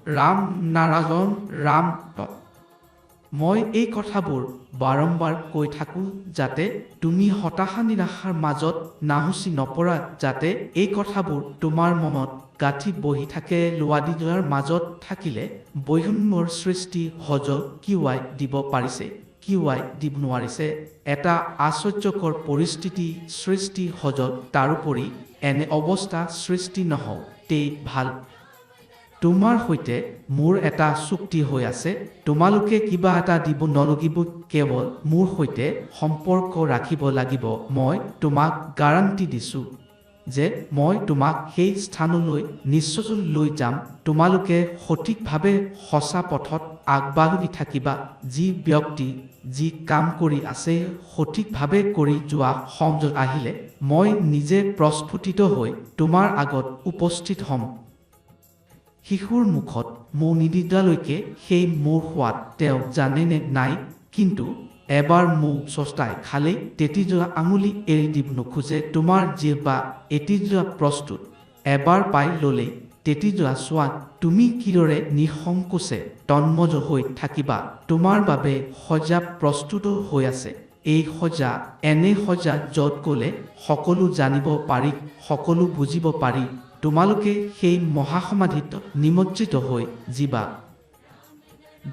ৰাম নাৰায়ণ ৰাম। মই এই কথাবোৰ বাৰম্বাৰ কৈ থাকোঁ যাতে তুমি হতাশা নিৰাশাৰ মাজত নাহুচি নপৰা, যাতে এই কথাবোৰ তোমাৰ মনত গাঁঠি বহি থাকে। লোৱাদিজৰ মাজত থাকিলে বৈষম্যৰ সৃষ্টি সহজ কিয় দিব পাৰিছে, কিয় দিব নোৱাৰিছে। এটা আশ্চৰ্যকৰ পৰিস্থিতি সৃষ্টি সহজ। তাৰোপৰি এনে অৱস্থা সৃষ্টি নহওঁতেই ভাল। তোমাৰ সৈতে মোৰ এটা চুক্তি হৈ আছে, তোমালোকে কিবা এটা দিব নলগিব, কেৱল মোৰ সৈতে সম্পৰ্ক ৰাখিব লাগিব। মই তোমাক গাৰাণ্টি দিছোঁ যে মই তোমাক সেই স্থানলৈ নিশ্চয় লৈ যাম। তোমালোকে সঠিকভাৱে সঁচা পথত আগবাঢ়ি থাকিবা। যি ব্যক্তি যি কাম কৰি আছে সঠিকভাৱে কৰি যোৱা সময় আহিলে মই নিজে প্ৰস্ফুটিত হৈ তোমাৰ আগত উপস্থিত হ'ম। শিশুৰ মুখত মৌ নিদিয়ালৈকে সেই মৌৰ সোৱাদ তেওঁ জানে নে নাই, কিন্তু এবাৰ মৌ চস্তাই খালেই তেতিয়াই আঙুলি এৰি দিব নোখোজে। তোমাৰ জিহ্বা এতিয়া প্ৰস্তুত, এবাৰ পাই ল'লেই তেতিয়া চোৱা তুমি কিদৰে নিঃসংকোচে তন্ময় হৈ থাকিবা। তোমাৰ বাবে সজ্জা প্ৰস্তুত হৈ আছে। এই সজ্জা এনে সজ্জা য'ত গ'লে সকলো জানিব পাৰি, সকলো বুজিব পাৰি। তোমালোকে সেই মহাসমাধিত নিমজ্জিত হৈ যাবা।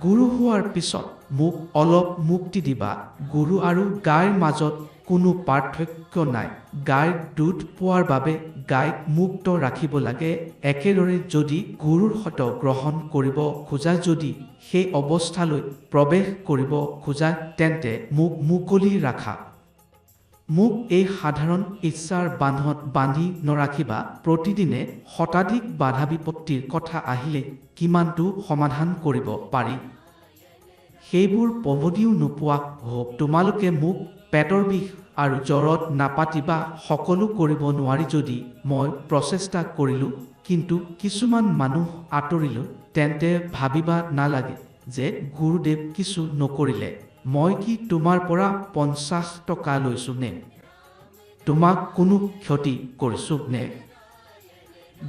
গুৰু হোৱাৰ পিছত মোক অলপ মুক্তি দিবা। গুৰু আৰু গাইৰ মাজত কোনো পাৰ্থক্য নাই। গাইৰ দুধ পোৱাৰ বাবে গাইক মুক্ত ৰাখিব লাগে। একেদৰে যদি গুৰুৰ সত গ্ৰহণ কৰিব খোজা, যদি সেই অৱস্থালৈ প্ৰৱেশ কৰিব খোজা, তেন্তে মোক মুকলি ৰাখা। মোক এই সাধাৰণ ইচ্ছাৰ বান্ধত বান্ধি নৰাখিবা। প্ৰতিদিনে শতাধিক বাধা বিপত্তিৰ কথা আহিলে কিমানটো সমাধান কৰিব পাৰি সেইবোৰ পভতিও নোপোৱা হ'ব। তোমালোকে মোক পেটৰ বিষ আৰু জ্বৰত নাপাতিবা। সকলো কৰিব নোৱাৰি যদি মই প্ৰচেষ্টা কৰিলোঁ, কিন্তু কিছুমান মানুহ আঁতৰিলোঁ, তেন্তে ভাবিবা নালাগে যে গুৰুদেৱ কিছু নকৰিলে। মই কি তোমাৰ পৰা 50 টকা লৈছোঁ নে তোমাক কোনো ক্ষতি কৰিছোঁ নে?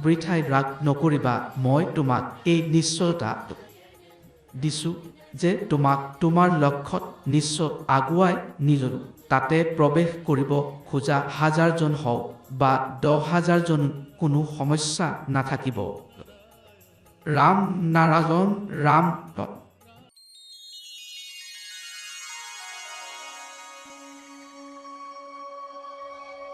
বৃথাই ৰাগ নকৰিবা। মই তোমাক এই নিশ্চয়তা দিছোঁ যে তোমাক তোমাৰ লক্ষ্যত নিশ্চয় আগুৱাই নিলোঁ। তাতে প্ৰৱেশ কৰিব খোজা 1000জন হওক বা 10,000জন, কোনো সমস্যা নাথাকিব। ৰাম নাৰায়ণ ৰাম।